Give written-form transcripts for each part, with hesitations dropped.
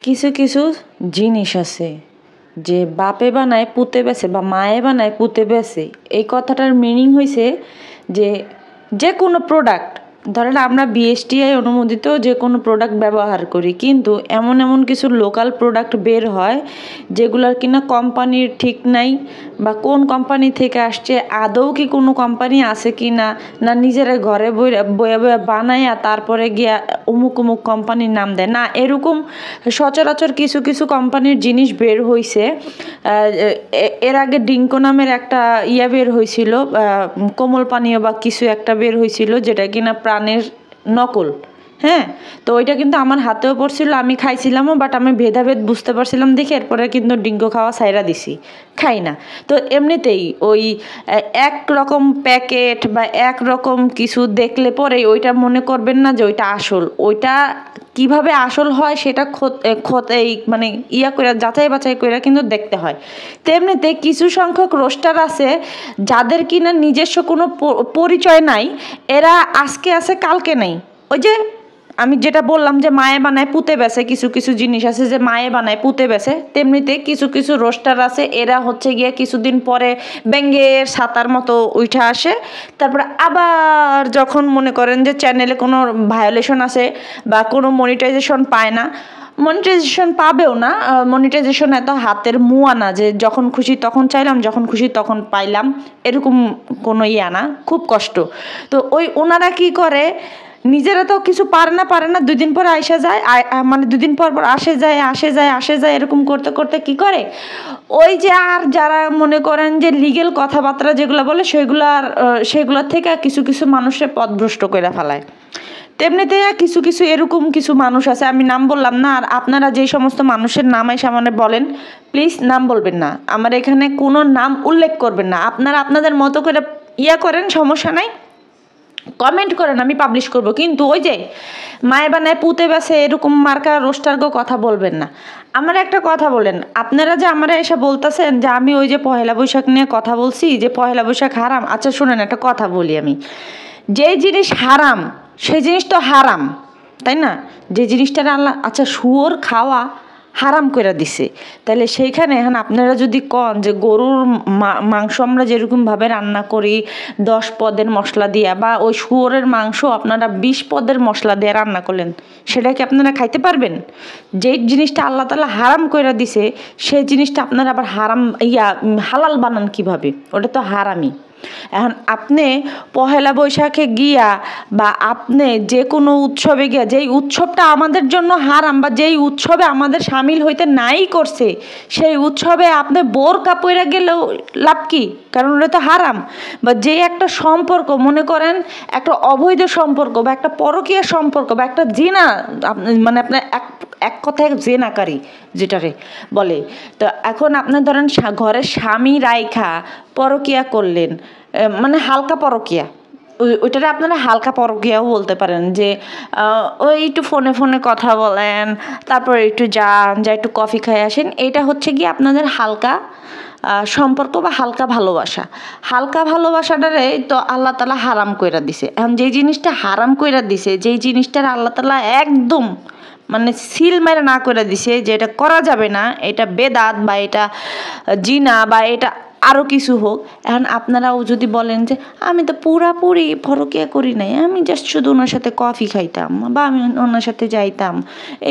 কিছু কিছু জিনিস আছে যে বাপে বানায় পুঁতে বেছে বা মায়ে বানায় পুঁতে বেছে। এই কথাটার মিনিং হয়েছে যে যে কোনো প্রোডাক্ট, ধরেন আমরা বিএসটিআই অনুমোদিত যে কোনো প্রোডাক্ট ব্যবহার করি, কিন্তু এমন এমন কিছু লোকাল প্রোডাক্ট বের হয় যেগুলোর কিনা কোম্পানির ঠিক নাই, বা কোন কোম্পানি থেকে আসছে, আদৌ কি কোনো কোম্পানি আছে কি না, না নিজেরা ঘরে বইয়া বইয়া বানায় আর তারপরে গিয়া অমুক অমুক কোম্পানির নাম দেয় না। এরকম সচরাচর কিছু কিছু কোম্পানির জিনিস বের হয়েছে। এর আগে ডিঙ্কো নামের একটা বের হয়েছিল, কোমল পানীয় বা কিছু একটা বের হয়েছিল যেটা কিনা প্রাণের নকল। হ্যাঁ, তো ওইটা কিন্তু আমার হাতেও পড়ছিল, আমি খাইছিলামও, বাট আমি ভেদাভেদ বুঝতে পারছিলাম দেখে এরপরে কিন্তু ডিঙ্কো খাওয়া ছাইরা দিছি, খাই না। তো এমনিতেই ওই একরকম প্যাকেট বা একরকম কিছু দেখলে পরে ওইটা মনে করবেন না যে ওইটা আসল। ওইটা কিভাবে আসল হয় সেটা মানে করে যাচাই বাছাই করে কিন্তু দেখতে হয়। তেমনিতে কিছু সংখ্যক রোস্টার আছে যাদের কিনা নিজস্ব কোনো পরিচয় নাই, এরা আজকে আছে কালকে নাই। ওই যে আমি যেটা বললাম যে মায়ে বানায় পুঁতে বেছে, কিছু কিছু জিনিস আছে যে মায়ে বানায় পুঁতে বেছে, তেমনিতে কিছু কিছু রোস্টার আছে এরা হচ্ছে গিয়ে কিছুদিন পরে ব্যাঙের ছাতার মতো উঠা আসে, তারপরে আবার যখন মনে করেন যে চ্যানেলে কোনো ভায়োলেশন আছে বা কোনো মনিটাইজেশন পায় না, মনিটাইজেশন পাবেও না, মনিটাইজেশন এত হাতের মুয়া না যে যখন খুশি তখন চাইলাম, যখন খুশি তখন পাইলাম, এরকম কোনো না, খুব কষ্ট। তো ওনারা কি করে, নিজেরা তো কিছু পারে না, 2 দিন পরে আসা যায়, মানে 2 দিন পর আসে যায় এরকম করতে করতে কি করে, ওই যে আর যারা মনে করেন যে লিগেল কথাবার্তা যেগুলো বলে সেগুলোর থেকে কিছু কিছু মানুষের পথভ্রষ্ট করে ফেলায়। তেমনিতে কিছু কিছু এরকম কিছু মানুষ আছে, আমি নাম বললাম না, আর আপনারা যে সমস্ত মানুষের নাম সামনে বলেন প্লিজ নাম বলবেন না, আমার এখানে কোনো নাম উল্লেখ করবেন না। আপনারা আপনাদের মতো করে করেন, সমস্যা নাই, কমেন্ট করেন, আমি পাবলিশ করব, কিন্তু ওই যে মায়ে বানায় পুঁতে বেছে এরকম মার্কা রোস্টারগো কথা বলবেন না। আমার একটা কথা বলেন, আপনারা যে আমরা এসে বলতেছেন যে আমি ওই যে পহেলা বৈশাখ নিয়ে কথা বলছি যে পহেলা বৈশাখ হারাম। আচ্ছা শুনেন, একটা কথা বলি, আমি যেই জিনিস হারাম সেই জিনিস তো হারাম, তাই না? যে জিনিসটার আল্লাহ, আচ্ছা শুয়োর খাওয়া হারাম করে দিছে, তাহলে সেইখানে এখন আপনারা যদি কন যে গরুর মাংস আমরা যেরকমভাবে রান্না করি 10 পদের মশলা দিয়া, বা ওই শুয়োরের মাংস আপনারা 20 পদের মশলা দিয়ে রান্না করলেন, সেটা কি আপনারা খাইতে পারবেন? যেই জিনিসটা আল্লাহ তাআলা হারাম করে দিছে সেই জিনিসটা আপনারা আবার হালাল বানান কিভাবে? ওটা তো হারামই। এখন আপনি পহেলা বৈশাখে গিয়া বা আপনি যে কোনো উৎসবে গিয়া, যেই উৎসবটা আমাদের জন্য হারাম বা যেই উৎসবে আমাদের সামিল হইতে নাই করছে, সেই উৎসবে আপনি বোরকা পইরা গেলেও লাভ কি? কারণ ওটা তো হারাম। বা যে একটা সম্পর্ক, মনে করেন একটা অবৈধ সম্পর্ক বা একটা পরকীয়া সম্পর্ক বা একটা জিনা, মানে আপনার এক কথায় জেনাকারী যেটারে বলে, তো এখন আপনার ধরেন ঘরের স্বামী রাইখা পরকীয়া করলেন, মানে হালকা পরকীয়া, ওইটারে আপনারা হালকা পরকীয়াও বলতে পারেন, যে ওই একটু ফোনে ফোনে কথা বলেন, তারপরে একটু যান, একটু কফি খাই আসেন, এটা হচ্ছে কি আপনাদের হালকা সম্পর্ক বা হালকা ভালোবাসা। হালকা ভালোবাসাটারে তো আল্লাহ তাআলা হারাম কইরা দিছে। এখন যেই জিনিসটা হারাম কইরা দিছে, যেই জিনিসটার আল্লাহ তাআলা একদম মানে সিল মেরে না করে দিছে যে এটা করা যাবে না, এটা বেদাত বা এটা জিনা বা এটা আরও কিছু হোক, এখন আপনারাও যদি বলেন যে আমি তো পুরাপুরি পরকীয়া করি নাই, আমি জাস্ট শুধু ওনার সাথে কফি খাইতাম বা আমি ওনার সাথে যাইতাম,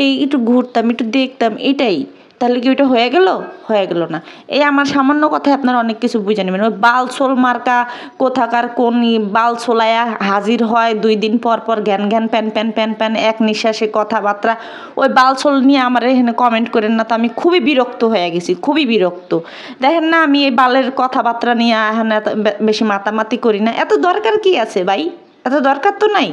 এই একটু ঘুরতাম, একটু দেখতাম, এটাই, তাহলে কি ওইটা হয়ে গেল? হয়ে গেল না। এই আমার সামান্য কথায় আপনারা অনেক কিছু বুঝে নেবেন। ওই বালছোল মার্কা কোথাকার কোন বালছোলায়া হাজির হয় 2 দিন পর পর জ্ঞান প্যান এক নিঃশ্বাসে কথাবার্তা, ওই বালছোল নিয়ে আমার এখানে কমেন্ট করেন না, তো আমি খুবই বিরক্ত হয়ে গেছি, খুবই বিরক্ত। দেখেন না, আমি এই বালের কথাবার্তা নিয়ে এখন এত বেশি মাতামাতি করি না। এত দরকার কি আছে ভাই? এত দরকার তো নাই।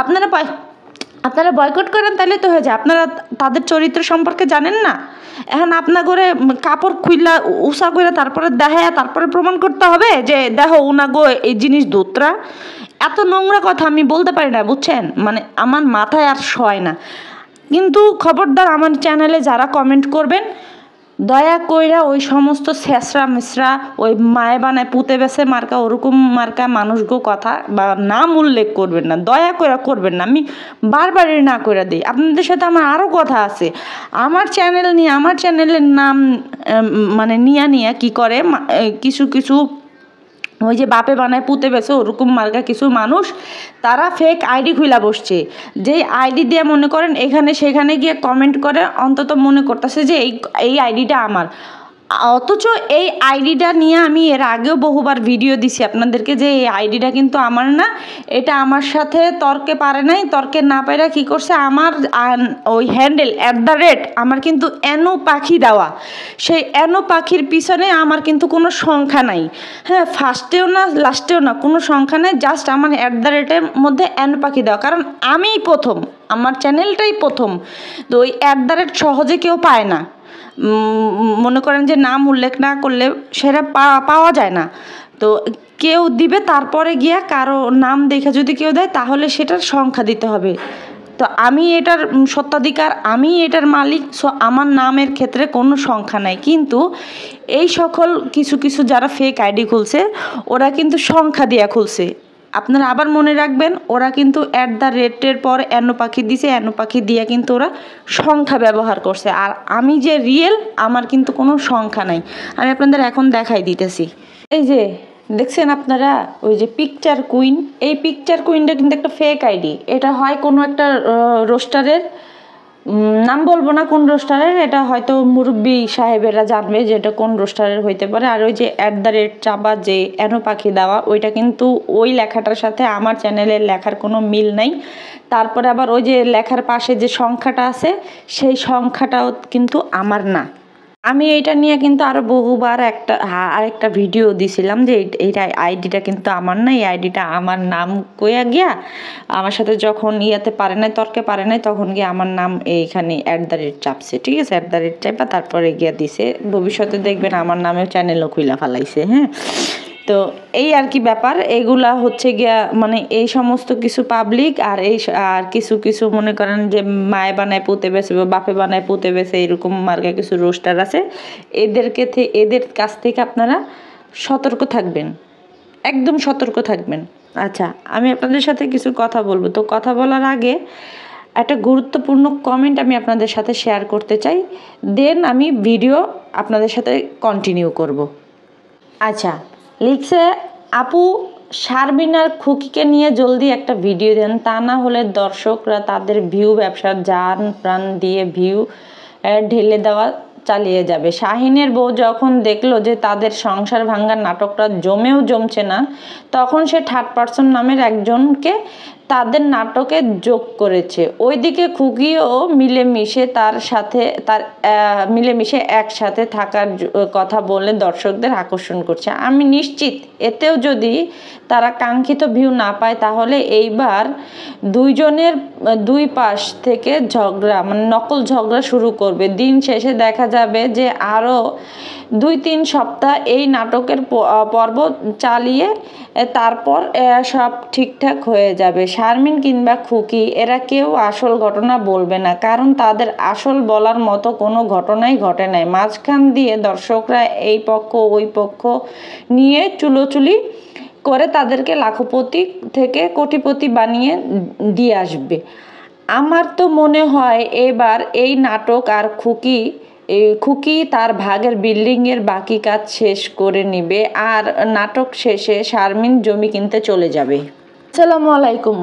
আপনারা বয়কট করেন তাহলে তো হয়ে যায়। আপনারা তাদের চরিত্র সম্পর্কে জানেন না। এখন আপনার করে কাপড় খুইলা উষা করে তারপরে দেখায়, তারপরে প্রমাণ করতে হবে যে দেখো উনা গো এই জিনিস দোতরা। এত নোংরা কথা আমি বলতে পারি না, বুঝছেন? মানে আমার মাথায় আর সয় না। কিন্তু খবরদার আমার চ্যানেলে যারা কমেন্ট করবেন, দয়া কইরা ওই সমস্ত ছেঁচড়া মেসরা ওই মায়ে বানায় পুঁতে বেছে মার্কা ওরকম মার্কা মানুষগো কথা বা নাম উল্লেখ করবেন না, দয়া করে করবেন না। আমি বারবারই না করে দিই। আপনাদের সাথে আমার আরও কথা আছে। আমার চ্যানেল নিয়ে, আমার চ্যানেলের নাম মানে নিয়া কি করে কিছু কিছু ওই যে বাপে বানায় পুঁতে বেছে ওরকম মার্কা কিছু মানুষ, তারা ফেক আইডি খুলে বসছে। যেই আইডি দিয়ে মনে করেন এখানে সেখানে গিয়ে কমেন্ট করে, অন্তত মনে করতেছে যে এই আইডিটা আমার। অথচ এই আইডিটা নিয়ে আমি এর আগেও বহুবার ভিডিও দিছি আপনাদেরকে যে এই আইডিটা কিন্তু আমার না, এটা আমার সাথে তর্কে পারে নাই। তর্কে না পাইরা কী করছে, আমার ওই হ্যান্ডেল @ আমার কিন্তু এনো পাখি দেওয়া। সেই এনো পাখির পিছনে আমার কিন্তু কোনো সংখ্যা নাই, হ্যাঁ, ফার্স্টেও না লাস্টেও না, কোনো সংখ্যা নেই। জাস্ট আমার @ মধ্যে এনো পাখি দেওয়া, কারণ আমিই প্রথম, আমার চ্যানেলটাই প্রথম। তো ওই @ সহজে কেউ পায় না। মনে করেন যে নাম উল্লেখ না করলে সেটা পাওয়া যায় না। তো কেউ দিবে, তারপরে গিয়া কারো নাম দেখে যদি কেউ দেয় তাহলে সেটার সংখ্যা দিতে হবে। তো আমি এটার স্বত্বাধিকার, আমি এটার মালিক। সো আমার নামের ক্ষেত্রে কোনো সংখ্যা নাই। কিন্তু এই সকল কিছু যারা ফেক আইডি খুলছে ওরা কিন্তু সংখ্যা দিয়া খুলছে। আপনারা আবার মনে রাখবেন, ওরা কিন্তু @ পর এনো পাখি দিছে, এনো পাখি দিয়ে কিন্তু ওরা সংখ্যা ব্যবহার করছে। আর আমি যে রিয়েল, আমার কিন্তু কোনো সংখ্যা নাই। আমি আপনাদের এখন দেখাই দিতেছি। এই যে দেখছেন আপনারা, ওই যে পিকচার কুইন, এই পিকচার কুইনটা কিন্তু একটা ফেক আইডি। এটা হয় কোনো একটা রোস্টারের, নাম বলবো না কোন রোস্টারের, এটা হয়তো মুরব্বী সাহেবেরা জানবে যে এটা কোন রোস্টারের হইতে পারে। আর ওই যে @ চাপা যে এনো পাখি দেওয়া, ওইটা কিন্তু ওই লেখাটার সাথে আমার চ্যানেলের লেখার কোনো মিল নাই। তারপরে আবার ওই যে লেখার পাশে যে সংখ্যাটা আছে, সেই সংখ্যাটাও কিন্তু আমার না। আমি এইটা নিয়ে কিন্তু আরও বহুবার আরেকটা ভিডিও দিছিলাম যে এইটা আইডিটা কিন্তু আমার না, এই আইডিটা আমার নাম কইয়া গিয়া আমার সাথে যখন পারে নাই, তর্কে পারে নাই, তখন গিয়ে আমার নাম এইখানে @ চাপছে, ঠিক আছে, @ চাপা তারপরে গিয়া দিছে। ভবিষ্যতে দেখবেন আমার নামেও চ্যানেলও খুইলা ফেলাইছে, হ্যাঁ। তো এই আর কি ব্যাপার, এগুলা হচ্ছে গিয়া মানে এই সমস্ত কিছু পাবলিক আর কিছু মনে করেন যে মায়ে বানায় পুঁতে বেছে বা বাপে বানায় পুঁতে বেছে, এরকম মার্কা কিছু রোস্টার আছে। এদের কাছ থেকে আপনারা সতর্ক থাকবেন, একদম সতর্ক থাকবেন। আচ্ছা, আমি আপনাদের সাথে কিছু কথা বলবো। তো কথা বলার আগে একটা গুরুত্বপূর্ণ কমেন্ট আমি আপনাদের সাথে শেয়ার করতে চাই, দেন আমি ভিডিও আপনাদের সাথে কন্টিনিউ করব। আচ্ছা, লিখছে আপু, শারমিন আর খুকিকে নিয়ে জলদি একটা ভিডিও দেন, তা না হলে দর্শকরা তাদের ভিউ ব্যবসার জান প্রাণ দিয়ে ভিউ ঢেলে দেওয়া চালিয়ে যাবে। শাহিনের বউ যখন দেখলো যে তাদের সংসার ভাঙার নাটকটা জমছে না, তখন সে থার্ড পারসন নামের একজনকে তাদের নাটকে যোগ করেছে। ওইদিকে খুকিও মিলেমিশে একসাথে থাকার কথা বলে দর্শকদের আকর্ষণ করছে। আমি নিশ্চিত এতেও যদি তারা কাঙ্ক্ষিত ভিউ না পায়, তাহলে এইবার দুইজনের দুই পাশ থেকে ঝগড়া মানে নকল ঝগড়া শুরু করবে। দিন শেষে দেখা যাবে যে আরও 2-3 সপ্তাহ এই নাটকের পর্ব চালিয়ে তারপর সব ঠিকঠাক হয়ে যাবে। শারমিন কিংবা খুকি এরা কেউ আসল ঘটনা বলবে না, কারণ তাদের আসল বলার মতো কোনো ঘটনাই ঘটে নাই। মাঝখান দিয়ে দর্শকরা এই পক্ষ ওই পক্ষ নিয়ে চুলোচুলি করে তাদেরকে লাখপতি থেকে কোটিপতি বানিয়ে দিয়ে আসবে। আমার তো মনে হয় এবার এই নাটক আর খুকি তার ভাগের বিল্ডিংয়ের বাকি কাজ শেষ করে নিবে, আর নাটক শেষে শারমিন জমি কিনতে চলে যাবে। আসসালামু আলাইকুম।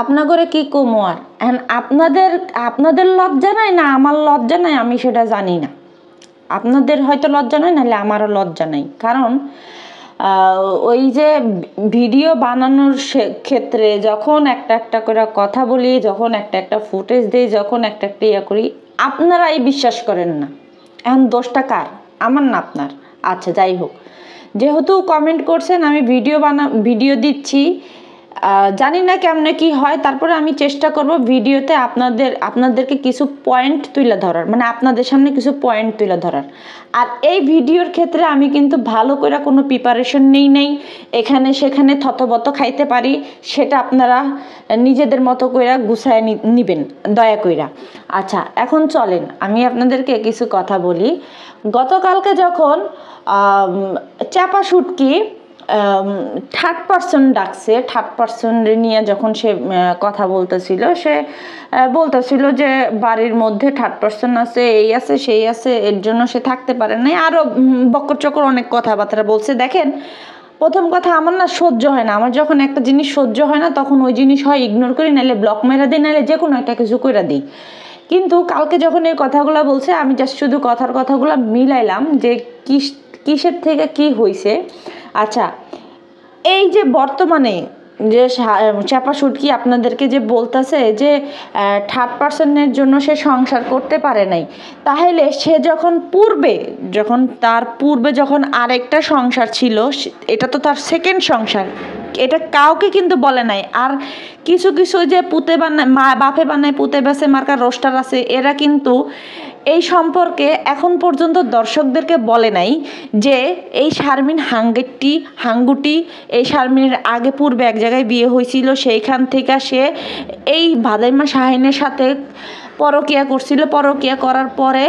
আপনাগরে কি কমো আর এখন আপনাদের লজ্জা নাই না আমার লজ্জা নাই, আমি সেটা জানি না। আপনাদের হয়তো লজ্জা নাই, নাহলে আমারও লজ্জা নাই। কারণ ওই যে ভিডিও বানানোর ক্ষেত্রে যখন একটা করে কথা বলি, যখন একটা ফুটেজ দিই, যখন একটা ইয়ে করি, আপনারাই বিশ্বাস করেন না। এখন দোষটা কার? আমার না আপনার? আচ্ছা, যাই হোক, যেহেতু কমেন্ট করছেন, আমি ভিডিও দিচ্ছি, জানি না কেমনে কি হয়, তারপরে আমি চেষ্টা করব ভিডিওতে আপনাদেরকে কিছু পয়েন্ট তুলে ধরার, মানে আপনাদের সামনে কিছু পয়েন্ট তুলে ধরার। আর এই ভিডিওর ক্ষেত্রে আমি কিন্তু ভালো করে কোনো প্রিপারেশন নেই এখানে সেখানে থতবত খাইতে পারি, সেটা আপনারা নিজেদের মতো করে গুছায় নিবেন দয়া কইরা। আচ্ছা, এখন চলেন আমি আপনাদেরকে কিছু কথা বলি। গতকালকে যখন চাপা শুটকি থার্ড পারসন ডাকছে, থার্ড পারসন নিয়ে যখন সে কথা বলতেছিল, সে বলতেছিল যে বাড়ির মধ্যে থার্ড পারসন আছে, এই আছে সেই আছে, এর জন্য সে থাকতে পারে নাই, আরও বকর চকর অনেক কথাবার্তা বলছে। দেখেন, প্রথম কথা, আমার না সহ্য হয় না। আমার যখন একটা জিনিস সহ্য হয় না তখন ওই জিনিস হয় ইগনোর করি, নাহলে ব্লক মেরা দিই, নাহলে যে কোনো একটা কিছু করে দিই। কিন্তু কালকে যখন এই কথাগুলো বলছে, আমি জাস্ট শুধু কথাগুলো মিলাইলাম যে কিসের থেকে কি হয়েছে। আচ্ছা, এই যে বর্তমানে যে চাপা শুটকি আপনাদেরকে যে বলতেছে যে থার্ড পারসনের জন্য সে সংসার করতে পারে নাই, তাহলে সে যখন তার পূর্বে যখন আরেকটা সংসার ছিল, এটা তো তার সেকেন্ড সংসার, এটা কাউকে কিন্তু বলে নাই। আর কিছু যে পুঁতে বানায় বাপে বানায় পুঁতে বেছে মার্কার রোস্টার আছে, এরা কিন্তু এই সম্পর্কে এখন পর্যন্ত দর্শকদেরকে বলে নাই যে এই শারমিন হাঙ্গুটি এই শারমিনের আগে পূর্বে এক জায়গায় বিয়ে হয়েছিল, সেইখান থেকে সে এই ভাদাইমা শাহিনের সাথে পরকিয়া করছিল, পরকিয়া করার পরে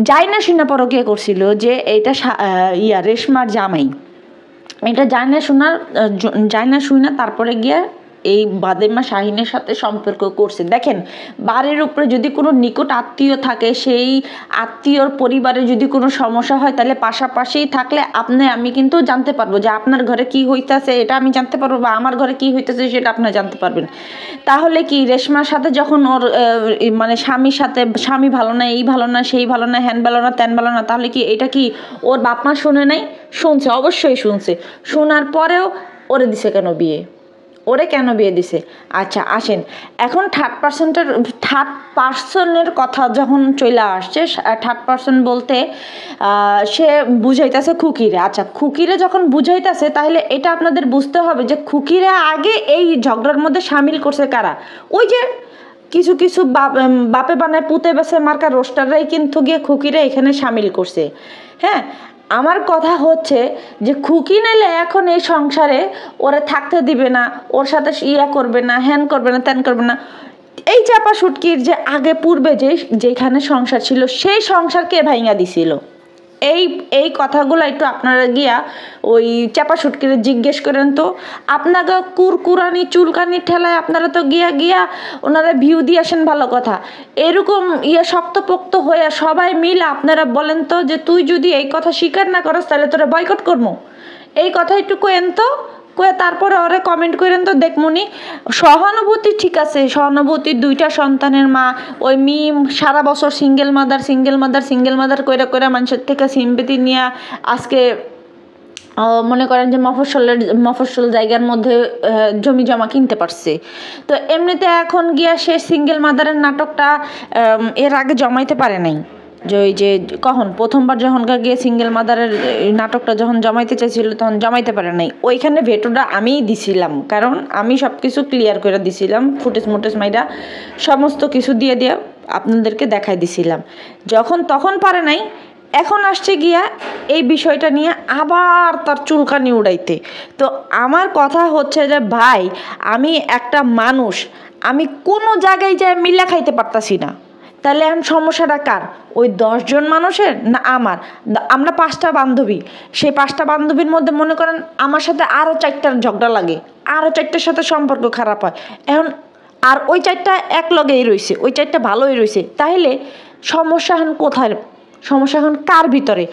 জাইনা শুনা পরকিয়া করছিল যে এইটা রেশমার জামাই, এটা জাইনা শুনা তারপরে গিয়ে এই বাদেমা শাহিনের সাথে সম্পর্ক করছে। দেখেন, বাড়ির উপরে যদি কোনো নিকট আত্মীয় থাকে, সেই আত্মীয়র পরিবারে যদি কোনো সমস্যা হয়, তাহলে পাশাপাশি থাকলে আমি কিন্তু জানতে পারবো যে আপনার ঘরে কি হইতেছে, এটা আমি জানতে পারবো, বা আমার ঘরে কি হইতেছে সেটা আপনারা জানতে পারবেন। তাহলে কি রেশমার সাথে যখন ওর মানে স্বামী ভালো না, এই ভালো না, সেই ভালো না, হ্যান ভালো না, ত্যান ভালো না, তাহলে কি এটা কি ওর বাপ মা শুনে নাই? শুনছে, অবশ্যই শুনছে। শোনার পরেও ওরে দিছে কেন বিয়ে? কেন বিয়ে দিছে? আচ্ছা, আসেন এখন থার্ড পার্সনের কথা যখন চলে আসছে, থার্ড পার্সন বলতে সে বুঝাইতেছে খুকিরে। আচ্ছা, খুকিরে যখন বুঝাইতেছে, তাহলে এটা আপনাদের বুঝতে হবে যে খুকিরে আগে এই ঝগড়ার মধ্যে সামিল করছে কারা? ওই যে কিছু বাপে বানায় পুঁতে বেছে মার্কা রোস্টাররাই কিন্তু গিয়ে খুকিরে এখানে সামিল করছে। হ্যাঁ, আমার কথা হচ্ছে যে খুকি নাইলে এখন এই সংসারে ওরা থাকতে দিবে না, ওর সাথে করবে না, হ্যান করবে না, ত্যান করবে না। এই চাপা শুটকির যে আগে পূর্বে যেখানে সংসার ছিল, সেই সংসারকে ভাঙা দিছিল। এই কথাগুলো একটু আপনারা গিয়া ওই চাপা শুটকিরে জিজ্ঞেস করেন তো। আপনাকে কুরকুরানি চুলকানি ঠেলায় আপনারা তো গিয়া ওনারা ভিউ দিয়ে আসেন, ভালো কথা। এরকম শক্তপোক্ত হয়ে সবাই মিলে আপনারা বলেন তো যে তুই যদি এই কথা স্বীকার না করস, তাহলে তোরা বয়কট করবো। এই কথা একটু কেন তো, কয়ে তারপরে ওরে কমেন্ট করেন তো দেখমনি। সহানুভূতি ঠিক আছে, সহানুভূতি, দুইটা সন্তানের মা, ওই মিম সারা বছর সিঙ্গেল মাদার কইরা মানুষের থেকে সিম্পেথি নিয়ে আজকে মনে করেন যে মফস্বল জায়গার মধ্যে জমি জমা কিনতে পারছে। তো এমনিতে এখন গিয়া সে সিঙ্গেল মাদারের নাটকটা এর আগে জমাইতে পারে নাই। যে ওই যে প্রথমবার যখন গিয়ে সিঙ্গেল মাদারের নাটকটা যখন জমাইতে চাইছিল, তখন জমাইতে পারে নাই। ওইখানে ভেটোটা আমিই দিছিলাম, কারণ আমি সব কিছু ক্লিয়ার করে দিছিলাম, ফুটেজ মাইরা সমস্ত কিছু দিয়ে আপনাদেরকে দেখাই দিছিলাম। তখন পারে নাই, এখন আসছে গিয়া এই বিষয়টা নিয়ে আবার তার চুলকানি উড়াইতে। তো আমার কথা হচ্ছে যে ভাই, আমি একটা মানুষ, আমি কোনো জায়গায় যায় মিল্লা খাইতে পারতাছি না, তাহলে এখন সমস্যাটা কার? ওই 10 জন মানুষের না আমার? আমরা 5টা বান্ধবী, সেই 5টা বান্ধবীর মধ্যে মনে করেন আমার সাথে আরও 4টার ঝগড়া লাগে, আরও 4টার সাথে সম্পর্ক খারাপ হয়। এখন আর ওই 4টা এক লগেই রয়েছে, ওই 4টা ভালোই রয়েছে, তাহলে সমস্যা এখন কোথায়? সমস্যা এখন কার ভিতরে?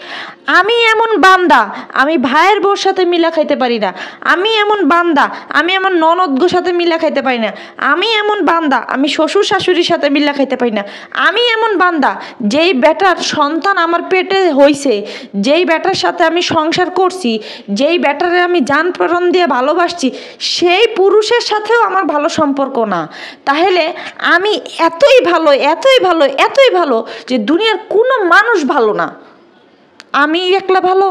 আমি এমন বান্দা, আমি ভাইয়ের বউর সাথে মিলা খাইতে পারি না। আমি এমন বান্দা, আমি আমার ননদগোর সাথে মিলা খাইতে পারি না। আমি এমন বান্দা, আমি শ্বশুর শাশুড়ির সাথে মিলা খাইতে পারি না। আমি এমন বান্দা, যেই বেটার সন্তান আমার পেটে হইছে, যেই বেটার সাথে আমি সংসার করছি, যেই বেটারে আমি জান প্রাণ দিয়ে ভালোবাসছি, সেই পুরুষের সাথেও আমার ভালো সম্পর্ক না। তাহলে আমি এতই ভালো যে দুনিয়ার কোনো মানুষ ভালো না, আমি একলা ভালো।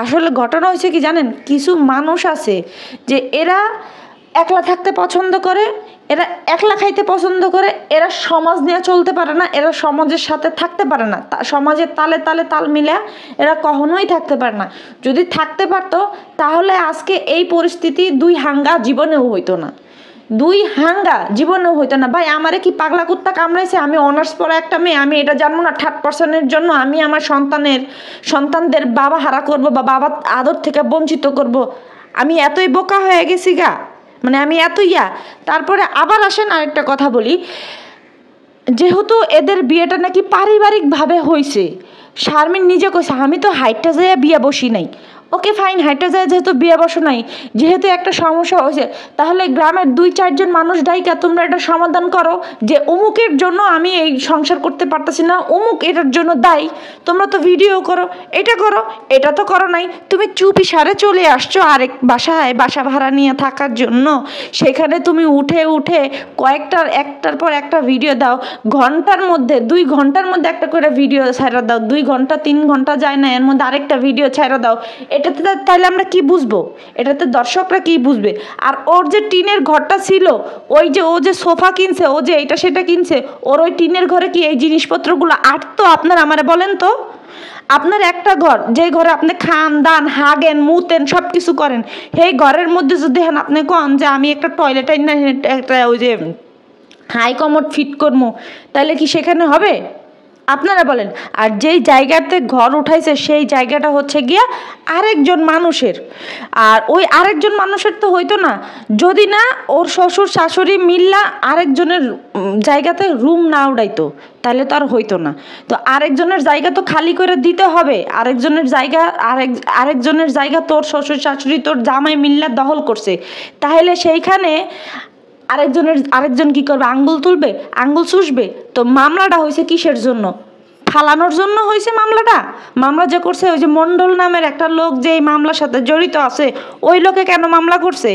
আসলে ঘটনা হয়েছে কি জানেন, কিছু মানুষ আছে যে এরা একলা থাকতে পছন্দ করে, এরা একলা খাইতে পছন্দ করে, এরা সমাজ নিয়ে চলতে পারে না, এরা সমাজের সাথে থাকতে পারে না, সমাজের তালে তালে তাল মিলে এরা কখনোই থাকতে পারে না। যদি থাকতে পারতো তাহলে আজকে এই পরিস্থিতি 2 হাঙ্গা জীবনেও হইতো না, 2 হাঙ্গা জীবনেও হইতো না। ভাই আমারে কি পাগলা কুত্তা কামড়াইছে? আমি অনার্স পড়া একটা মেয়ে, আমি এটা জানবো না 30%-এর জন্য আমি আমার সন্তানদের বাবা হারা করব বা বাবা আদর থেকে বঞ্চিত করব? আমি এতই বোকা হয়ে গেছি গা, মানে আমি এত তারপরে আবার আসেন আরেকটা কথা বলি, যেহেতু এদের বিয়েটা নাকি পারিবারিকভাবে হয়েছে, শারমিন নিজে কইছে আমি তো হাইটটা যাইয়া বিয়ে বসি নাই। ওকে ফাইন, হাইটটা যায় যেহেতু বিয়ে বসো নাই, যেহেতু একটা সমস্যা হয়েছে, তাহলে গ্রামের 2-4 জন মানুষ ডাইকা তোমরা এটা সমাধান করো যে অমুকের জন্য আমি এই সংসার করতে পারতেছি না, অমুক এটার জন্য দায়ী। তোমরা তো ভিডিও করো, এটা করো, এটা তো করো নাই। তুমি চুপি সারে চলে আসছো আরেক বাসায় বাসা ভাড়া নিয়ে থাকার জন্য, সেখানে তুমি উঠে উঠে একটার পর একটা ভিডিও দাও, ঘন্টার মধ্যে 2 ঘন্টার মধ্যে একটা করে ভিডিও ছাড়া দাও, 2 ঘন্টা 3 ঘন্টা যায় না এর মধ্যে আরেকটা ভিডিও ছাড়া দাও। এটাতে তাহলে আমরা কি বুঝবো? এটাতে দর্শকরা কি বুঝবে? আর ওর যে টিনের ঘরটা ছিল, ও যে সোফা কিনছে, ও যে এটা সেটা কিনছে, ওর ওই টিনের ঘরে কি এই জিনিসপত্রগুলো আটতো? আপনারা আমারে বলেন তো। আপনার একটা ঘর, যে ঘরে আপনি খান দান হাগেন মুতেন সব কিছু করেন, সেই ঘরের মধ্যে যদি আপনি কন যে আমি একটা টয়লেট একটা ওই যে হাই কমোড ফিট করবো, তাহলে কি সেখানে হবে? আপনারা বলেন। আর যেই জায়গাতে ঘর উঠাইছে সেই জায়গাটা হচ্ছে গিয়া আরেকজন মানুষের, আর ওই আরেকজন মানুষের তো হইতো না যদি না ওর শ্বশুর শাশুড়ি মিল্লা আরেকজনের জায়গাতে রুম না উড়াইতো, তাহলে তো আর হইতো না। তো আরেকজনের জায়গা তো খালি করে দিতে হবে, আরেকজনের জায়গা তোর শ্বশুর শাশুড়ি তোর জামাই মিল্লা দখল করছে, তাহলে সেইখানে আরেকজন কি করবে? আঙ্গুল তুলবে, আঙ্গুল চুষবে। তো মামলাটা হয়েছে কিসের জন্য? ফালানোর জন্য হয়েছে মামলা যে করছে ওই যে মন্ডল নামের একটা লোক যে এই মামলার সাথে জড়িত আছে, ওই লোকে কেন মামলা করছে?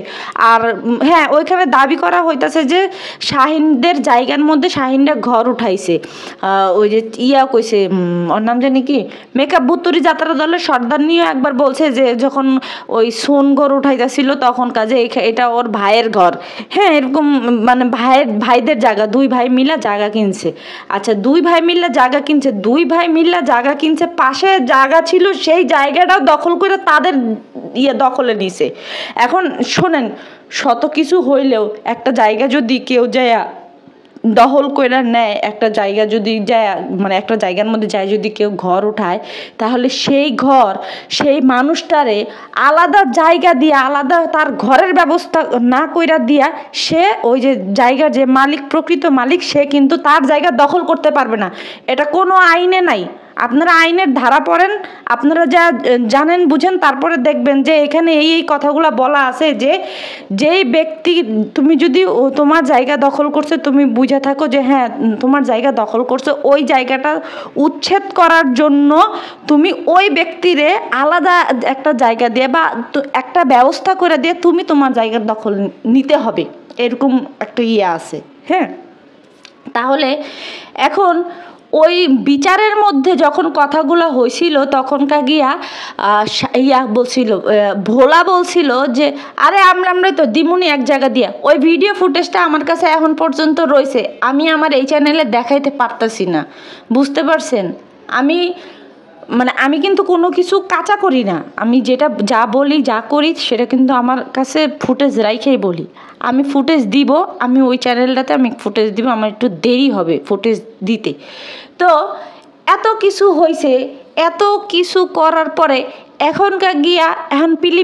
আর হ্যাঁ, ওইখানে দাবি করা হইতাছে যে শাহিনদের জায়গার মধ্যে শাহিনরা ঘর উঠাইছে। ওই যে কইছে, ওর নাম জানি কি, মেকআপ বুত্তুরি যাত্রা দলের সর্দার নিয়েও একবার বলছে যে যখন ওই সোন ঘর উঠাইতেছিল তখন কাজে এটা ওর ভাইয়ের ঘর। হ্যাঁ, এরকম মানে ভাইদের জায়গা, 2 ভাই মিলা জায়গা কিনছে। আচ্ছা, 2 ভাই মিল্লা জায়গা কিনছে, 2 ভাই মিল্লা জায়গা কিনছে, পাশে জায়গা ছিল সেই জায়গাটাও দখল করে তাদের দখলে নিছে। এখন শোনেন, শত কিছু হইলেও একটা জায়গা যদি কেউ যায় দখল করে নেয়, একটা জায়গা যদি যায় মানে একটা জায়গার মধ্যে যায় যদি কেউ ঘর উঠায়, তাহলে সেই ঘর সেই মানুষটারে আলাদা জায়গা দিয়ে আলাদা তার ঘরের ব্যবস্থা না কইরা দিয়া সে ওই যে জায়গার যে মালিক, প্রকৃত মালিক, সে কিন্তু তার জায়গা দখল করতে পারবে না। এটা কোনো আইনে নাই। আপনারা আইনের ধারা পড়েন, আপনারা যা জানেন বুঝেন, তারপরে দেখবেন যে এখানে এই কথাগুলো বলা আছে যে যেই ব্যক্তি, তুমি যদি তোমার জায়গা দখল করছে, তুমি বুঝে থাকো যে হ্যাঁ তোমার জায়গা দখল করছে, ওই জায়গাটা উচ্ছেদ করার জন্য তুমি ওই ব্যক্তিরে আলাদা একটা জায়গা দিয়ে বা একটা ব্যবস্থা করে দিয়ে তুমি তোমার জায়গার দখল নিতে হবে, এরকম একটা আছে। হ্যাঁ, তাহলে এখন ওই বিচারের মধ্যে যখন কথাগুলো হয়েছিল তখনকার বলছিল, ভোলা বলছিল যে আরে আমরাই তো দিমুনি এক জায়গা দিয়া। ওই ভিডিও ফুটেজটা আমার কাছে এখন পর্যন্ত রয়েছে, আমি আমার এই চ্যানেলে দেখাইতে পারতেছি না, বুঝতে পারছেন? আমি কিন্তু কোনো কিছু কাঁচা করি না, আমি যেটা যা বলি যা করি সেটা কিন্তু আমার কাছে ফুটেজ রাইখেই বলি। আমি ফুটেজ দিব, আমি ওই চ্যানেলটাতে আমি ফুটেজ দিব, আমার একটু দেরি হবে ফুটেজ দিতে। তো এত কিছু হয়েছে, এত কিছু করার পরে এখন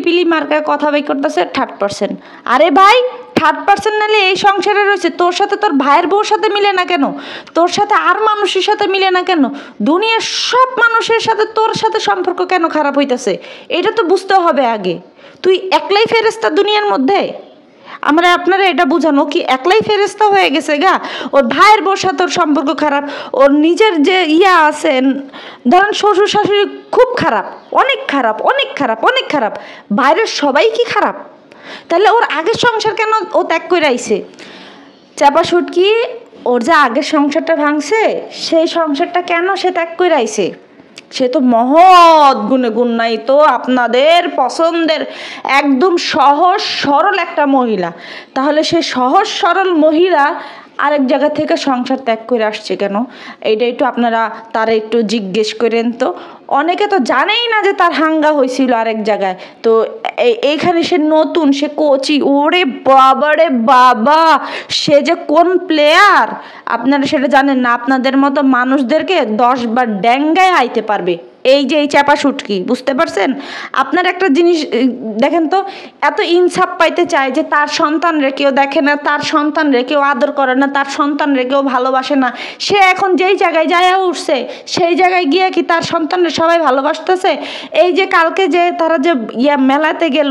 পিলি মার্কার কথা বাই করতেছে 3rd%। আরে ভাই, 3rd% নালে এই সংসারে রয়েছে, তোর সাথে তোর ভাইয়ের বউর সাথে মিলে না কেন? তোর সাথে আর মানুষের সাথে মিলে না কেন? দুনিয়ার সব মানুষের সাথে তোর সাথে সম্পর্ক কেন খারাপ হইতেছে? এটা তো বুঝতে হবে আগে। তুই একলাই ফেরেশতা দুনিয়ার মধ্যে? আপনারা এটা বুঝানো কি একলাই ফেরেশতা হয়ে গেছে গা? ওর ভাইয়ের বউর সাথে ওর সম্পর্ক খারাপ, ওর নিজের যে আছেন, ধরেন শ্বশুর শাশুড়ি খুব খারাপ, অনেক খারাপ, অনেক খারাপ, অনেক খারাপ, বাইরের সবাই কি খারাপ? তাহলে ওর আগের সংসার কেন ও ত্যাগ করে আইছে? চাপা সুটকি, ওর যে আগের সংসারটা ভাঙছে সেই সংসারটা কেন সে ত্যাগ করে আইছে? সে তো মহৎ গুণে গুণান্বিত, আপনাদের পছন্দের একদম সহজ সরল একটা মহিলা। তাহলে সে সহজ সরল মহিলা আরেক জায়গা থেকে সংসার ত্যাগ করে আসছে কেন? এইটা একটু আপনারা তারা একটু জিজ্ঞেস করেন তো। অনেকে তো জানেই না যে তার হাঙ্গা হয়েছিল আরেক জায়গায়। তো এইখানে সে নতুন, সে কোচি, ওরে বাবা রে বাবা, সে যে কোন প্লেয়ার আপনারা সেটা জানেন না। আপনাদের মতো মানুষদেরকে 10 বার ড্যাঙ্গায় আইতে পারবে এই যে এই চাপা সুটকি, বুঝতে পারছেন? আপনার একটা জিনিস দেখেন তো, এত ইনসাফ পাইতে চায় যে তার সন্তানরে কেউ দেখে না, তার সন্তানরে কেউ আদর করে না, তার সন্তানরে কেউ ভালোবাসে না। সে এখন যেই জায়গায় যায় উঠছে সেই জায়গায় গিয়ে কি তার সন্তানরে সবাই ভালোবাসতেছে? এই যে কালকে যে তারা যে মেলাতে গেল,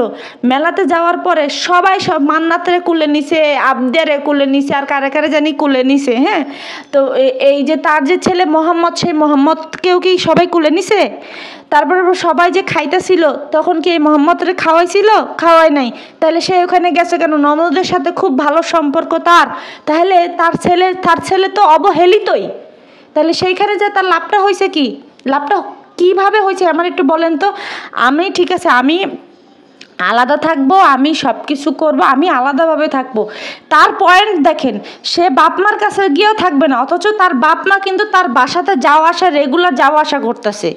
মেলাতে যাওয়ার পরে সবাই সব মান্নাতরে কুলে নিছে, আবদারে কুলে নিছে, আর কারে কারে জানি কুলে নিছে। হ্যাঁ, তো এই যে তার যে ছেলে মোহাম্মদ, সেই মোহাম্মদকেও কি সবাই কুলে নিছে? তারপরে সবাই যে খাইতেছিল তখন কি এই মোহাম্মদরে খাওয়াইছিল? খাওয়াই নাই। তাহলে সে ওখানে গেছে কেন? ননদের সাথে খুব ভালো সম্পর্ক তার, তাহলে তার ছেলে তো অবহেলিতই। তাহলে সেইখানে যে তার লাভটা হয়েছে কি? লাভটা কিভাবে হয়েছে আমার একটু বলেন তো। আমি ঠিক আছে, আমি আলাদা থাকবো, আমি সব কিছু করবো, আমি আলাদাভাবে থাকবো। তার পয়েন্ট দেখেন, সে বাপ মার কাছে গিয়েও থাকবে না, অথচ তার বাপ মা কিন্তু তার বাসাতে যাওয়া আসা, রেগুলার যাওয়া আসা করতেছে।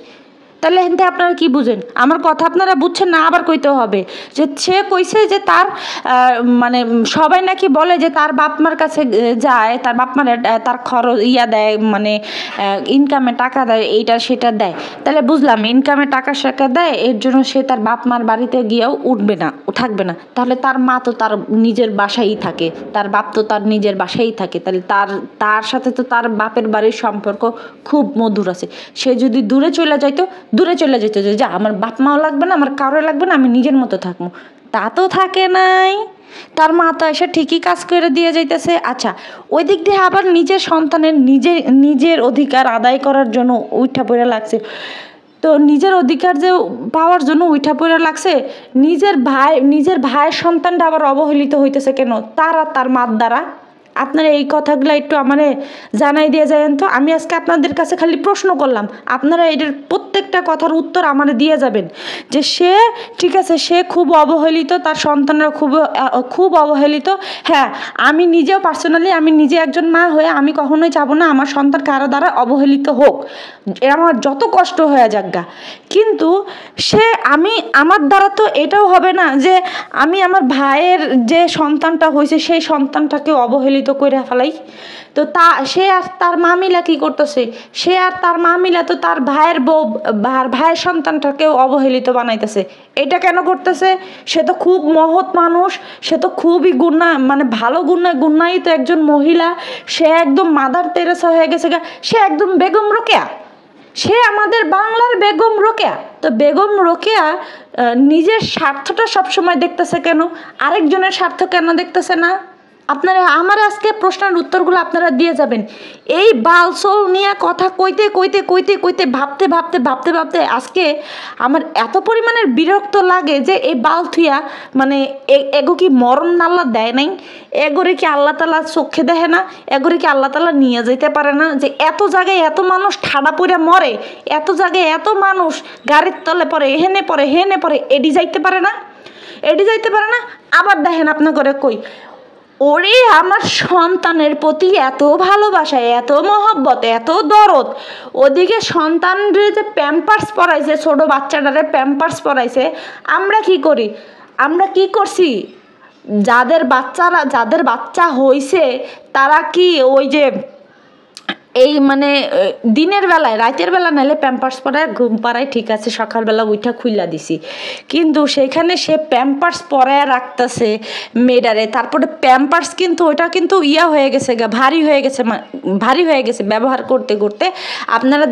তাহলে এখান থেকে আপনারা কি বুঝেন? আমার কথা আপনারা বুঝছেন না? আবার কইতে হবে যে সে কইছে যে তার মানে সবাই নাকি বলে যে তার বাপ মার কাছে যায়, তার বাপ মার তার খরচ দেয়, মানে ইনকামে টাকা দেয়, এইটা সেটা দেয়। তাহলে বুঝলাম ইনকামে টাকা সেটা দেয়, এর জন্য সে তার বাপ মার বাড়িতে গিয়েও উঠবে না, থাকবে না। তাহলে তার মা তো তার নিজের বাসায়ই থাকে, তার বাপ তো তার নিজের বাসায়ই থাকে। তাহলে তার সাথে তো তার বাপের বাড়ির সম্পর্ক খুব মধুর আছে। সে যদি দূরে চলে যাইতো, যে যা, আমার বাপ মাও লাগবে না, আমার কারো লাগবে না, আমি নিজের মতো থাকবো। তা তো থাকে নাই। তার মা তো এসে ঠিকই কাজ করে দিয়ে যাইতেছে। আচ্ছা, ওই দিক দিয়ে আবার নিজের সন্তানের নিজের অধিকার আদায় করার জন্য উঠা পড়ে লাগছে। তো নিজের অধিকার যে পাওয়ার জন্য উঠা পড়ে লাগছে, নিজের ভাইয়ের সন্তানটা আবার অবহেলিত হইতেছে কেন তার মার দ্বারা? আপনারা এই কথাগুলো একটু আমারে জানাই দিয়ে যাবেন তো। আমি আজকে আপনাদের কাছে খালি প্রশ্ন করলাম, আপনারা এটার প্রত্যেকটা কথার উত্তর আমারে দিয়ে যাবেন। যে সে ঠিক আছে, সে খুব অবহেলিত, তার সন্তানরা খুব অবহেলিত। হ্যাঁ, আমি নিজেও পার্সোনালি, আমি নিজে একজন মা হয়ে আমি কখনোই চাবো না আমার সন্তান কারো দ্বারা অবহেলিত হোক, আমার যত কষ্ট হয়ে যাক গা। কিন্তু আমার দ্বারা তো এটাও হবে না যে আমি আমার ভাইয়ের যে সন্তানটা হয়েছে সেই সন্তানটাকে অবহেলিত করে ফেলাই। তো সে আর তার মা মিলা কি করতেছে? সে আর তার মা মিলা তো তার ভাইয়ের সন্তানটাকেও অবহেলিত বানাইতেছে। এটা কেন করতেছে? সে তো খুব মহৎ মানুষ, সে তো খুবই মানে ভালো গুণান্বিত একজন মহিলা। সে একদম মাদার তেরেসা হয়ে গেছে গা, সে একদম বেগম রোকেয়া, সে আমাদের বাংলার বেগম রোকেয়া। তো বেগম রোকেয়া নিজের স্বার্থটা সবসময় দেখতেছে কেন? আরেকজনের স্বার্থ কেন দেখতেছে না? আপনারা আমার আজকে প্রশ্নের উত্তরগুলো আপনারা দিয়ে যাবেন। এই বালসল নিয়ে কথা কইতে ভাবতে আজকে আমার এত পরিমাণের বিরক্ত লাগে যে এই বাল থুইয়া, মানে এগো কি মরণ আল্লাহ দেয় নাই? এগোরে কি আল্লাহ তালা চোখে দেখে না? এগোরে কি আল্লাহ তালা নিয়ে যেতে পারে না? যে এত জায়গায় এত মানুষ ঠাডা পড়ে মরে, এত জায়গায় এত মানুষ গাড়ির তলে পড়ে, হেনে পড়ে, এডি যাইতে পারে না? আবার দেখেন আপনার করে কই, ওরে আমার সন্তানের প্রতি এত ভালোবাসা, এত মহব্বত, এত দরদ, ওদিকে সন্তানরে যে প্যাম্পার্স পরাইছে, ছোট বাচ্চাটারে প্যাম্পার্স পরাইছে। আমরা কি করছি? যাদের বাচ্চা হইছে তারা কি ওই যে এই মানে দিনের বেলায়, রাতের বেলা নাইলে প্যাম্পার্স পরায় ঘুম পাড়ায়, ঠিক আছে, সকালবেলা উইঠা খুইলা দিছি, কিন্তু সেইখানে সে প্যাম্পার্স পরায় রাখতেছে মেয়েটারে। তারপরে প্যাম্পার্স কিন্তু ওইটা কিন্তু হয়ে গেছে ভারী হয়ে গেছে ব্যবহার করতে করতে। আপনারা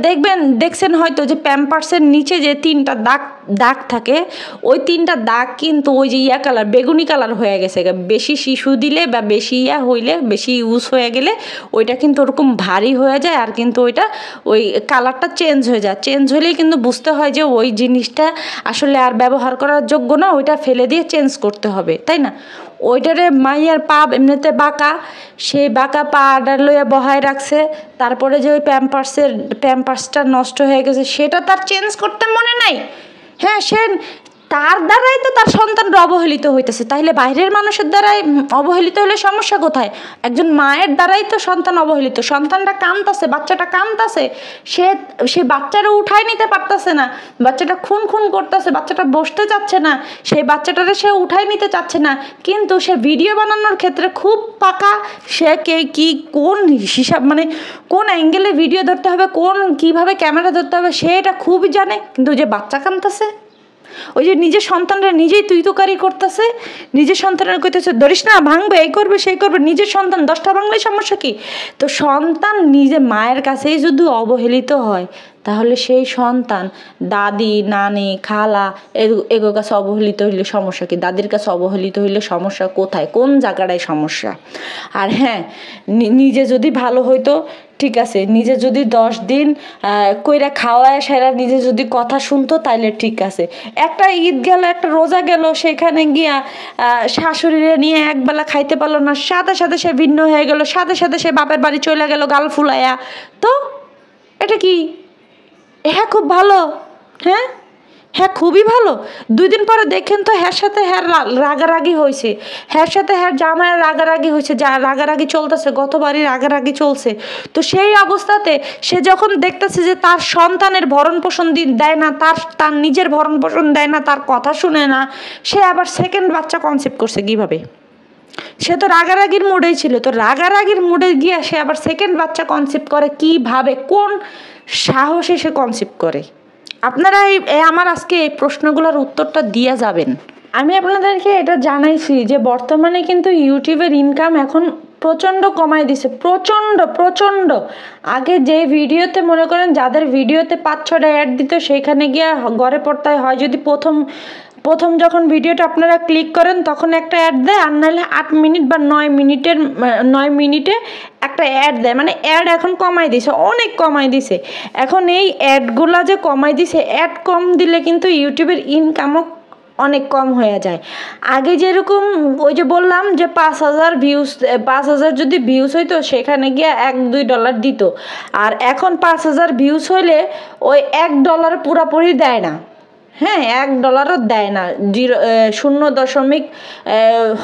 দেখছেন হয়তো যে প্যাম্পার্সের নিচে যে 3টা দাগ থাকে, ওই 3টা দাগ কিন্তু ওই যে কালার, বেগুনি কালার হয়ে গেছে। বেশি শিশু দিলে বা বেশি হইলে, বেশি ইউজ হয়ে গেলে ওইটা কিন্তু ওরকম ভারী হয়ে যায়, আর কিন্তু ওই কালারটা চেঞ্জ হয়ে যায়। চেঞ্জ হলেই কিন্তু বুঝতে হয় যে ওই জিনিসটা আসলে আর ব্যবহার করার যোগ্য না, ওইটা ফেলে দিয়ে চেঞ্জ করতে হবে, তাই না? ওইটারে মাইয়ার পা এমনিতে বাঁকা, সেই বাঁকা পাটা লইয়া বহায় রাখছে। তারপরে যে ওই প্যাম্পার্সটা নষ্ট হয়ে গেছে সেটা তার চেঞ্জ করতে মনে নাই। হ্যাঁ, সে তার দ্বারাই তো তার সন্তানরা অবহেলিত হইতেছে, তাইলে বাইরের মানুষের দ্বারাই অবহেলিত হলে সমস্যা কোথায়? একজন মায়ের দ্বারাই তো সন্তান অবহেলিত। সন্তানটা কাঁদতাছে, বাচ্চাটা কাঁদতাছে, সে বাচ্চাটা উঠাই নিতে পারতেছে না, বাচ্চাটা খুন করতেছে, বাচ্চাটা বসতে চাচ্ছে না, সেই বাচ্চাটারে সে উঠাই নিতে চাচ্ছে না, কিন্তু সে ভিডিও বানানোর ক্ষেত্রে খুব পাকা। সে কোন হিসাব মানে কোন অ্যাঙ্গেলে ভিডিও ধরতে হবে, কিভাবে ক্যামেরা ধরতে হবে সে এটা খুবই জানে। কিন্তু যে বাচ্চা কাঁদতেছে, ওই যে নিজের সন্তানরা নিজেই তুই তোকারি করতেছে, নিজের সন্তানের কইতেছে ধরিস না, ভাঙবে, এই করবে সেই করবে। নিজের সন্তান 10টা ভাঙলে সমস্যা কি? তো সন্তান নিজে মায়ের কাছেই যদি অবহেলিত হয়, তাহলে সেই সন্তান দাদি, নানি, খালা এগোর কাছে অবহেলিত হইলে সমস্যা কি? দাদির কাছে অবহেলিত হইলে সমস্যা কোথায়, কোন জায়গাটায় সমস্যা? আর হ্যাঁ, নিজে যদি ভালো হইতো ঠিক আছে, নিজে যদি 10 দিন কইরা খাওয়ায় সেরা নিজে যদি কথা শুনতো তাইলে ঠিক আছে। একটা ঈদ গেল, একটা রোজা গেল, সেখানে গিয়া শাশুড়িরে নিয়ে একবেলা খাইতে পারলো না, সাথে সাথে সে ভিন্ন হয়ে গেল, সাথে সাথে সে বাপের বাড়ি চলে গেল গাল ফুলাইয়া। তো এটা কি? হ্যাঁ খুব ভালো, হ্যাঁ হ্যাঁ খুবই ভালো। 2 দিন পরে দেখেন তো হ্যার সাথে হ্যার রাগারাগি হয়েছে, হ্যার সাথে হ্যার জামাইয়ের রাগারাগি হয়েছে, যা রাগারাগি চলতেছে, গতবারই রাগারাগি চলছে। তো সেই অবস্থাতে সে যখন দেখতেছে যে তার সন্তানের ভরণ পোষণ দেয় না, তার নিজের ভরণ পোষণ দেয় না, তার কথা শুনে না, সে আবার সেকেন্ড বাচ্চা কনসেপ্ট করছে কিভাবে? সে তো রাগারাগির মুডেই ছিল, তো রাগারাগির মুডে গিয়ে সে আবার সেকেন্ড বাচ্চা কনসেপ্ট করে কিভাবে? কোন সাহসে সে কনসেপ্ট করে? আপনারা আমার আজকে এই প্রশ্নগুলোর উত্তরটা দিয়ে যাবেন। আমি আপনাদেরকে এটা জানাইছি যে বর্তমানে কিন্তু ইউটিউবের ইনকাম এখন প্রচণ্ড কমাই দিছে, প্রচণ্ড। আগে যে ভিডিওতে মনে করেন যাদের ভিডিওতে 5-6টা অ্যাড দিত, সেইখানে গিয়ে গড়ে পড়তে হয় যদি প্রথম যখন ভিডিওটা আপনারা ক্লিক করেন তখন একটা অ্যাড দেয়, আর নাহলে 8 মিনিট বা 9 মিনিটে একটা অ্যাড দেয়। মানে অ্যাড এখন কমাই দিছে, অনেক কমাই দিছে। এখন এই অ্যাডগুলা যে কমাই দিছে, অ্যাড কম দিলে কিন্তু ইউটিউবের ইনকামও অনেক কম হয়ে যায়। আগে যেরকম ওই যে বললাম যে 5,000 যদি ভিউজ হইতো সেখানে গিয়ে $1-2 দিত, আর এখন 5,000 ভিউজ হইলে ওই $1 পুরাপুরি দেয় না। হ্যাঁ, $1 দেয় না, 0.0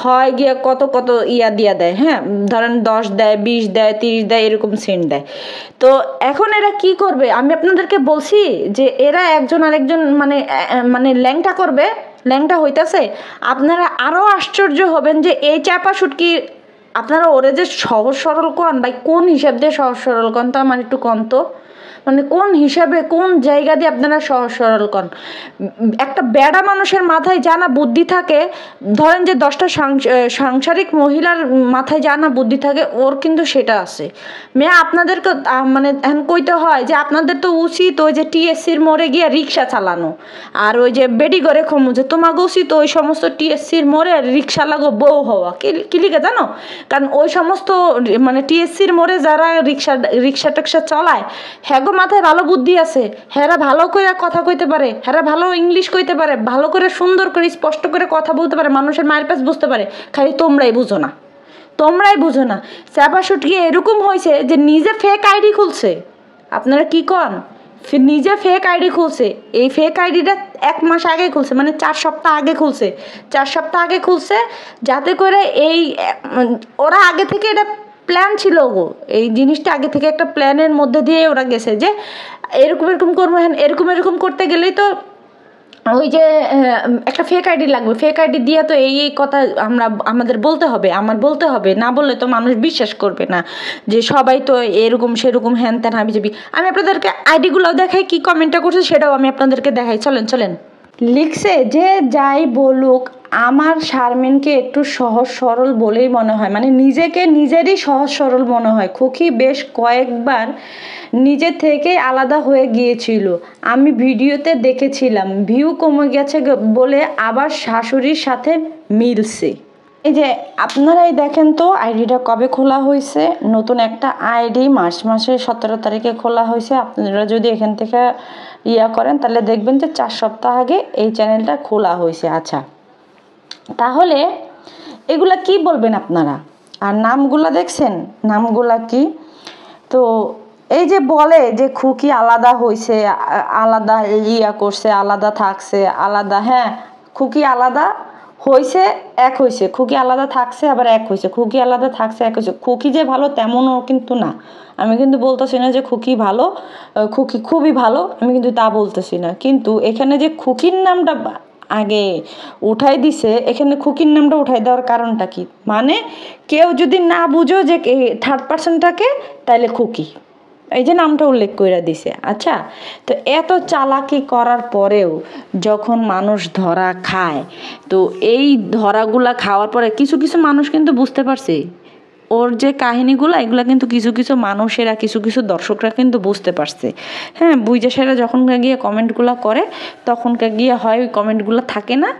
হয় গিয়ে কত ইয়া দিয়া দেয়। হ্যাঁ, ধরেন 10 দেয়, 20 দেয়, 30 দেয়, এরকম সেন্ট দেয়। তো এখন এরা কি করবে? আমি আপনাদেরকে বলছি যে এরা একজন আরেকজন মানে ল্যাংটা করবে, ল্যাংটা হইতেছে। আপনারা আরও আশ্চর্য হবেন যে এই চাপা শুটকি আপনারা ওরে যে সহজ সরল কন, ভাই কোন হিসাব দিয়ে সহজ সরল কন তো আমার একটু কন তো, মানে কোন হিসাবে, কোন জায়গা দিয়ে আপনারা সহজ সরল কন? একটা বেড়া মানুষের মাথায় জানা বুদ্ধি থাকে, ধরেন যে 10টা সাংসারিক মহিলার মাথায় জানা বুদ্ধি থাকে, ওর কিন্তু সেটা আছে। আপনাদেরকে মানে এখন কইতে হয় যে আপনাদের তো উচিত ওই যে টিএসসির মোড়ে গিয়ে রিক্সা চালানো, আর ওই যে বেডি করে খমু যে তোমাকে উচিত ওই সমস্ত টিএসসির মোড়ে রিক্সা লাগো বউ হওয়া। কি লিখে জানো? কারণ ওই সমস্ত মানে টিএসসির মোড়ে যারা রিক্সা টেক্সা চালায়, হ্যাঁ মাথায় ভালো বুদ্ধি আছে, হেরা ভালো করে কথা কইতে পারে, হেরা ভালো ইংলিশ কইতে পারে, ভালো করে সুন্দর করে স্পষ্ট করে কথা বলতে পারে, মানুষের মায়ের পাশ বুঝতে পারে। খালি তোমরাই বুঝো না। চাপা শুটকি এরকম হয়েছে যে নিজে ফেক আইডি খুলছে। আপনারা কি কন? নিজে ফেক আইডি খুলছে। এই ফেক আইডিটা 1 মাস আগে খুলছে, মানে 4 সপ্তাহ আগে খুলছে। 4 সপ্তাহ আগে খুলছে যাতে করে ওরা আগে থেকে এটা প্ল্যান ছিল গো, এই জিনিসটা আগে থেকে একটা প্ল্যানের মধ্যে দিয়ে ওরা গেছে যে এরকম করবো। হ্যাঁ, এরকম করতে গেলেই তো ওই যে একটা ফেক আইডি লাগবে, ফেক আইডি দিয়ে তো এই কথা আমাদের বলতে হবে, না বললে তো মানুষ বিশ্বাস করবে না যে সবাই তো এরকম সেরকম হ্যান ত্যান হাবিজাবি। আমি আপনাদেরকে আইডিগুলো দেখাই, কি কমেন্টটা করছে সেটাও আমি আপনাদেরকে দেখাই। চলেন। লিখছে যে যাই বলুক আমার শারমিনকে একটু সহজ সরল বলেই মনে হয়, মানে নিজেরই সহজ সরল মনে হয়। খুকি বেশ কয়েকবার নিজে থেকে আলাদা হয়ে গিয়েছিল, আমি ভিডিওতে দেখেছিলাম। ভিউ কমে গেছে বলে আবার শাশুড়ির সাথে মিলছে। এই যে আপনারাই দেখেন তো আইডিটা কবে খোলা হয়েছে। নতুন একটা আইডি মার্চ মাসের 17 তারিখে খোলা হয়েছে। আপনারা যদি এখান থেকে করেন তাহলে দেখবেন যে 4 সপ্তাহ আগে এই চ্যানেলটা খোলা হয়েছে। আচ্ছা, তাহলে এগুলা কি বলবেন আপনারা? আর নামগুলা দেখছেন, নামগুলা কি? তো এই যে বলে যে খুকি আলাদা হইছে, আলাদা ইয়া করছে, আলাদা থাকছে, আলাদা, হ্যাঁ খুকি আলাদা হইছে, এক হইছে, খুকি আলাদা থাকছে আবার এক হইছে, খুকি আলাদা থাকছে এক হইছে। খুকি যে ভালো তেমনও কিন্তু না, আমি কিন্তু বলতেছি না যে খুকি ভালো, খুকি খুবই ভালো, আমি কিন্তু তা বলতেছি না। কিন্তু এখানে যে খুকির নামটা আগে উঠাই দিছে, এখানে খুকির নামটা উঠাই দেওয়ার কারণটা কি? মানে কেউ যদি না বুঝো যে থার্ড পার্সনটাকে, তাইলে খুকি এই যে নামটা উল্লেখ করে দিছে। আচ্ছা, তো এত চালাকি করার পরেও যখন মানুষ ধরা খায়, তো এই ধরাগুলা খাওয়ার পরে কিছু কিছু মানুষ কিন্তু বুঝতে পারছে ওর যে কাহিনীগুলো, এগুলো কিন্তু কিছু কিছু মানুষেরা, কিছু কিছু দর্শকরা কিন্তু বুঝতে পারছে। হ্যাঁ, বুঝে সেরা যখন গিয়ে কমেন্টগুলো করে, তখনকার গিয়ে হয় ওই কমেন্টগুলো থাকে না,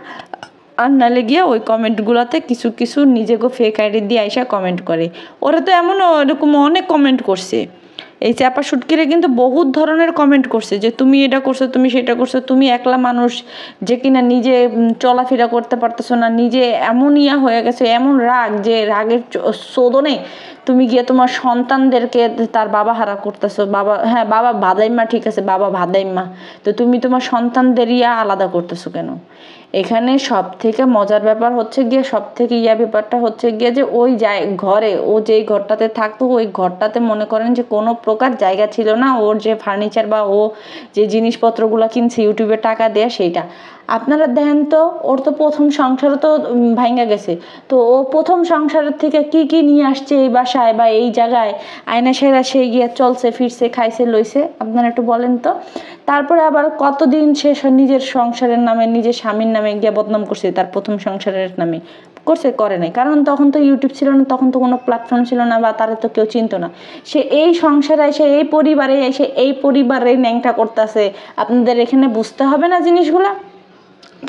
আর নালে গিয়ে ওই কমেন্টগুলোতে কিছু কিছু নিজেকে ফেক আইডি দিয়ে আইসা কমেন্ট করে। ওরা তো এমনও এরকম অনেক কমেন্ট করছে, এই চাপা শুটকিরে কিন্তু বহুত ধরনের কমেন্ট করছে যে তুমি এটা করছো, তুমি সেটা করছো, তুমি একলা মানুষ যে কিনা নিজে চলাফেরা করতে পারতেছো না, নিজে এমন ইয়া হয়ে গেছে, এমন রাগ যে রাগের শোধনে তুমি গিয়ে তোমার সন্তানদেরকে তার বাবা হারা করতেছো। বাবা, হ্যাঁ বাবা ভাদাইম্মা, ঠিক আছে বাবা ভাদাইম্মা, তো তুমি তোমার সন্তানদের ইয়া আলাদা করতেছো কেন? এখানে সব থেকে মজার ব্যাপার হচ্ছে গিয়ে, সব থেকে ব্যাপারটা হচ্ছে গিয়ে যে ওই ঘরে, ও যেই ঘরটাতে থাকতো, ওই ঘরটাতে মনে করেন যে কোনো প্রকার জায়গা ছিল না ওর যে ফার্নিচার বা ও যে জিনিসপত্রগুলো কিনছে ইউটিউবে টাকা দেয়া, সেইটা আপনারা দেখেন তো। ওর তো প্রথম সংসারও তো ভাঙ্গা গেছে, তো ও প্রথম সংসারের থেকে কি কি নিয়ে আসছে এই বাসায় বা এই জায়গায়, আয়না সেরা সে গিয়ে চলছে ফিরছে, খাইছে লইছে, আপনারা একটু বলেন তো। তারপরে আবার কতদিন সে নিজের সংসারের নামে, নিজের স্বামীর নামে গিয়ে বদনাম করছে, তার প্রথম সংসারের নামে করছে, করে নাই, কারণ তখন তো ইউটিউব ছিল না, তখন তো কোনো প্ল্যাটফর্ম ছিল না, বা তারা তো কেউ চিনতো না। সে এই সংসারে এসে, এই পরিবারে এসে, এই পরিবারে ন্যাংটা করতেছে। আপনাদের এখানে বুঝতে হবে না জিনিসগুলা?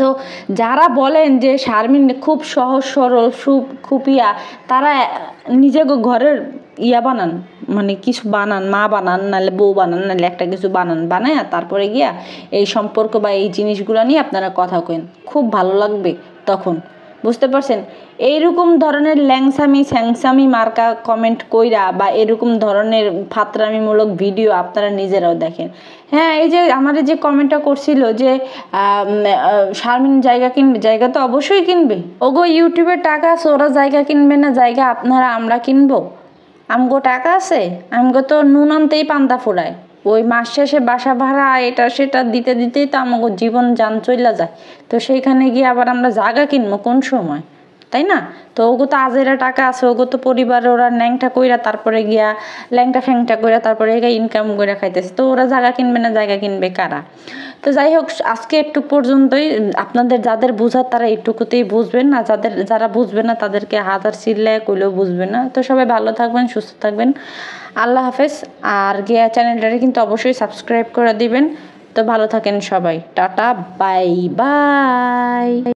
তো যারা বলেন যে শারমিন খুব সহজ সরল খুপিয়া, তারা নিজেকে ঘরের ইয়া বানান, মানে কিছু বানান, মা বানান, নাহলে বউ বানান, নাহলে একটা কিছু বানান, বানায় তারপরে গিয়া এই সম্পর্ক বা এই জিনিসগুলো নিয়ে আপনারা কথা কেন, খুব ভালো লাগবে তখন। বুঝতে পারছেন? এইরকম ধরনের ল্যাংসামি স্যাংসামি মার্কা কমেন্ট কইরা বা এরকম ধরনের ফাতরামিমূলক ভিডিও আপনারা নিজেরাও দেখেন। হ্যাঁ, এই যে আমার যে কমেন্টটা করছিল যে শারমিন জায়গা কিনবে, জায়গা তো অবশ্যই কিনবে। ওগো ইউটিউবের টাকা আছে, ওরা জায়গা কিনবে না? জায়গা আপনারা আমরা কিনবো? আমগো টাকা আছে, আমগো তো নুন আনতেই পান্তা ফুরায়, ওই মাস শেষে বাসা ভাড়া এটা সেটা দিতে দিতেই তো আমাকে জীবন যান চইলা যায়। তো সেইখানে গিয়ে আবার আমরা জায়গা কিনবো কোন সময়, তাই না? তো ওগো তো আজেরা টাকা আছে, ওগো তো পরিবারে ওরা ন্যাংটা কইরা তারপরে গিয়া ল্যাংটা ফ্যাংটা কইরা তারপরে ইনকাম করে খাইতেছে, তো ওরা জায়গা কিনবে না? জায়গা কিনবে কারা? তো যাই হোক, আজকে একটু পর্যন্তই। আপনাদের যাদের বুঝার তারা এইটুকুতেই বুঝবেন, না যারা বুঝবে না তাদেরকে হাজার চিল্লায় কইলেও বুঝবে না। তো সবাই ভালো থাকবেন, সুস্থ থাকবেন, আল্লাহ হাফেজ। আর গিয়া চ্যানেলটাকে কিন্তু অবশ্যই সাবস্ক্রাইব করে দিবেন। তো ভালো থাকেন সবাই, টাটা, বাই বাই।